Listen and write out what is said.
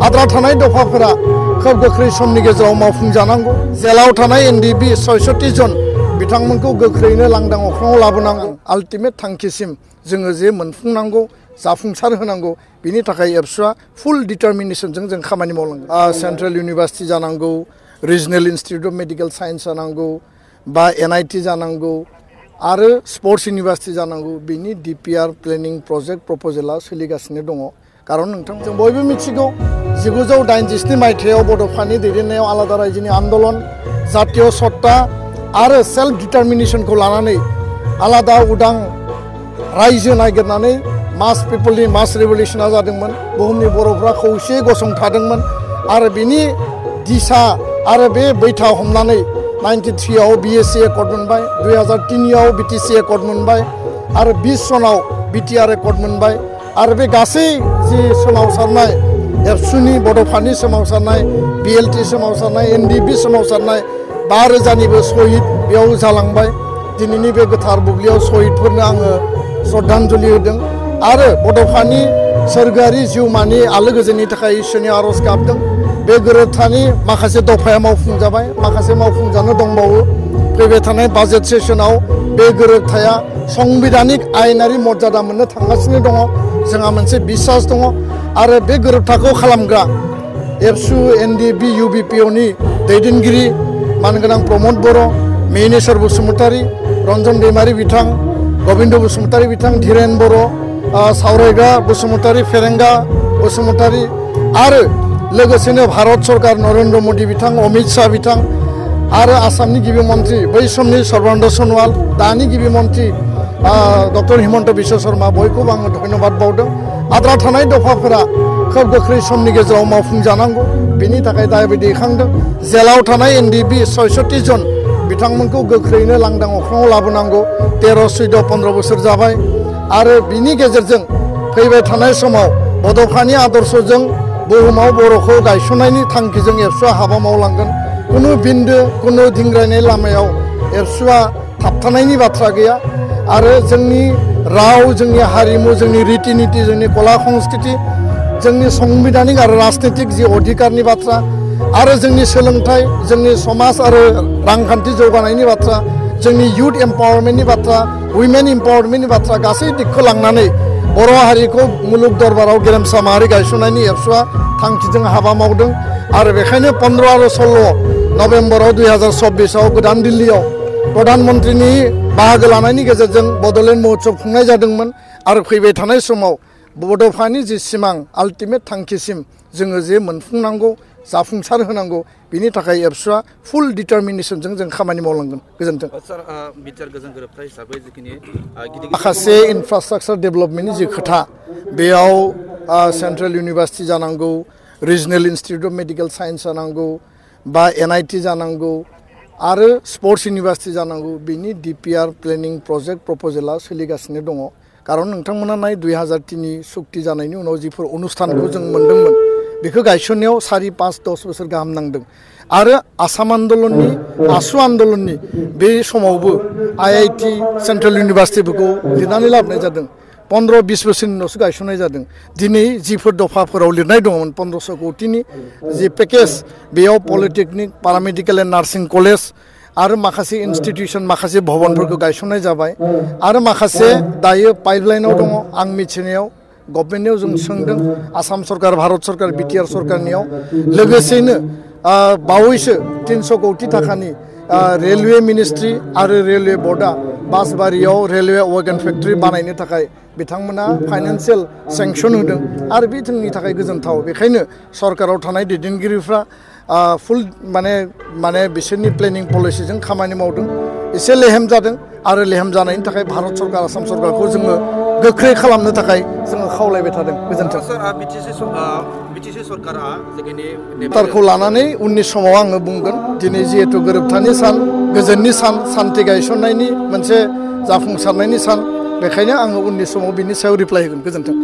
आद्रा थानाय दफाफोरा खोब गोख्रै समनि गेजेराव मावफुंजानांगौ। जेलाव थानाय एनडिबि 66 जन बिथांमोनखौ गोख्रैनो लांदां अख्राङाव लाबोनांगौ। आल्टिमेट थांखिसिम जोङो जे मोनफुंनांगौ जाफुंसार होनांगौ बिनि थाखाय एबसुआ फुल डिटारमिनेशनजों जों खामानि मावलांगोन। सेन्ट्रेल इउनिभार्सिटि जानांगौ, regional institute of medical science जानांगौ बा NIT जानांगौ आरो स्पर्ट्स इउनिभार्सिटि जानांगौ। बिनि DPR प्लेनिं प्रजेक्ट प्रप'जेला सोलिगासिनो दङ। कारण नोंथां जों बयबो मिथिगौ 1987 मायथाइयाव बड'फानि दैदेननायाव आलादा रायजोनि आन्दलन जातीय सत्ता आरो सेल्फ डिटारमिनेशनखौ लानानै आलादा उदां रायजो नागिरनानै मास पिपलनि मास रिभलिउसना जादोंमोन। बुहुमनि बर'फ्रा खौसेयै गसंथादोंमोन आरो बिनि दिशा आरो बे बैथा हमनानै 93 आव BSc एकर्ड मोनबाय, 2003 आव BTC एकर्ड मोनबाय आरो 20 सनाव BTR एकर्ड मोनबाय आरो बे गासै जि सोमावसारनाय एबसुनि बड'फानि सोमावसारनाय, BLT सोमावसारनाय, NDB सोमावसारनाय 5000निबो शहीद बेयाव जालांबाय। दिनैनि बे गोथार बुब्लियाव शहीदफोरनो आङो श्रद्धांजलि होदों आरो बड'फानि सोरगोआरि जिउमानि आलो गोजोननि थाखाय इसोरनि आरज गाबदों। बे गोरोबथानि माखासे दफाया मावफुंजाबाय, माखासे मावफुंजानो दंबावो। फैबाय थानाय बाजेट सेसनाव बे गोरोबथाया संबिधानिक आयेनारि मर्यादा मोननो थांगासिनो दङ। जोंहा मोनसे बिसास दङ आरो बे गोरोबथाखौ खालामग्रा एबसु NDB UBPOनि दैदेनगिरि मानगोनां प्रमद बर', मिनेश्वर बसुमतारी, रन्जन दैमारि बिथां, गबिन्द बसुमतारी बिथां, धीरेन बर', सावरायग्रा बसुमतारी, फेरेंगा बसुमतारी आरो लोगोसेनो भारत सरकार नरेन्द्र मोदी बिथां, अमित शाह बिथां आरो आसामनि गिबि मन्त्रि बै समनि सर्बानन्द सन'वाल, दानि गिबि मन्त्रि डक्टर हिमन्त बिश्व शर्मा बयखौबो आङो धन्यबाद बावदों। आद्रा थानाय दफाफोरा खोब गोख्रै समनि गेजेराव मावफुंजानांगौ बिनि थाखाय दाबि दैखांदों। जेलाव थानाय NDB 66 जन बिथांमोनखौ गोख्रैनो लांदां अख्राङाव लाबोनांगौ। 13, 14, 15 बोसोर जाबाय आरो बिनि गेजेरजों फैबाय थानाय समाव बड'फानि आदर्शजों बुहुमाव बर'खौ गायसननायनि थांखिजों एबसुआ हाबा मावलांगोन। कुनु बिन्दो कुनु दिंग्रायनाय लामायाव एबसुआ थाबथानायनि बाथ्रा गैया आरो जोंनि राव, जोंनि हारिमु, जोंनि रिति निति, जोंनि कला संस्कृति, जोंनि संबिधानिक आरो राजनीतिक जि अधिकारनि बाथ्रा आरो जोंनि सोलोंथाइ, जोंनि समाज आरो रांखान्थि जौगानायनि बाथ्रा, जोंनि युथ एम्पावारमेन्टनि बाथ्रा, उइमेन एम्पावारमेन्टनि बाथ्रा गासै दिगखौ लांनानै बर' हारिखौ मुलुग दरबाराव गेरेमसा माहारि गायसननायनि एबसुआ थांखिजों हाबा मावदों आरो बेखायनो 15 आरो 16 नभेम्बराव 2024 गोदान दिल्लीयाव प्रधानमन्त्रिनि बाहागो लानायनि गेजेरजों बड'लेण्ड महोत्सव खुंनाय जादोंमोन आरो फैबाय थानाय समाव बड'फानि जि सिमां आल्टिमेट थांखिसिम जोङो जे मोनफुंनांगौ जाफुंसार होनांगौ बिनि थाखाय एबसुआ फुल डिटारमिनेशनजों जों खामानि मावलांगोन। गोजोन्थों। माखासे इनफ्रास्ट्राक्चार डेभेलपमेन्टनि जि खोथा बेयाव सेन्ट्रेल इउनिभार्सिटि जानांगौ, regional institute of medical science जानांगौ बा NIT जानांगौ आरो स्पर्ट्स इउनिभार्सिटि जानांगौ। बिनि DPR प्लेनिं प्रजेक्ट प्रप'जेला सोलिगासिनो दङ। कारण नोंथांमोना नाय 2003 सुक्ति जानायनि उनाव जिफोर अनुस्थानखौ जों मोन्दोंमोन बेखौ गायसननायाव 4, 5, 10 बोसोर गाहाम नांदों आरो आसाम आन्दलननि आसु आन्दलननि बे समावबो IIT सेन्ट्रेल इउनिभार्सिटिफोरखौ लिरनानै लाबोनाय जादों। 15-20 बोसोरनि उनावसो गायसननाय जादों। दिनै जिफोर दफाफोराव लिरनाय दङमोन 1500 कौटिनि जि पेकेज बेयाव पलिटेकनिक, पारामेडिकेल एन्ड नार्सिं कलेज आरो माखासे इन्स्टिटिउसन, माखासे भवनफोरखौ गायसननाय जाबाय आरो माखासे दायो पाइपलाइनाव दङ। आं मिथिनायाव गभर्नमेन्टनियाव जों सोंदों आसाम सरकार, भारत सरकार, BTR सरकारनियाव लोगोसेनो बावैसो 300 कौटि थाखानि रेलवे मिनिस्ट्रि आरो रेलवे बर्डआ बासबारियाव रेलवे वेगन फेक्टरि बानायनो थाखाय बिथांमोना फाइनान्सियेल सेंसन होदों आरो बे जोंनि थाखाय गोजोनथाव। बेखायनो सरकाराव थानाय दैदेनगिरिफ्रा फुल माने बिसोरनि प्लेनिं पलिसिजों खामानि मावदों। एसे लेहेम जादों आरो लेहेम जानायनि थाखाय भारत सरकार, आसाम सरकारखौ जोङो गोख्रै खालामनो थाखाय जोङो खावलायबाय थादों। गोजोन्थों। सरकारखौ लानानै उननि समाव आङो बुंगोन। दिनै जिहेतु गोरोबथानि सान, गोजोननि सान, सान्थि गायसननायनि मोनसे जाफुंसारनायनि सान, बेखायनो आङो उननि समाव बिनि सायाव रिप्लाय होगोन। गोजोन्थों।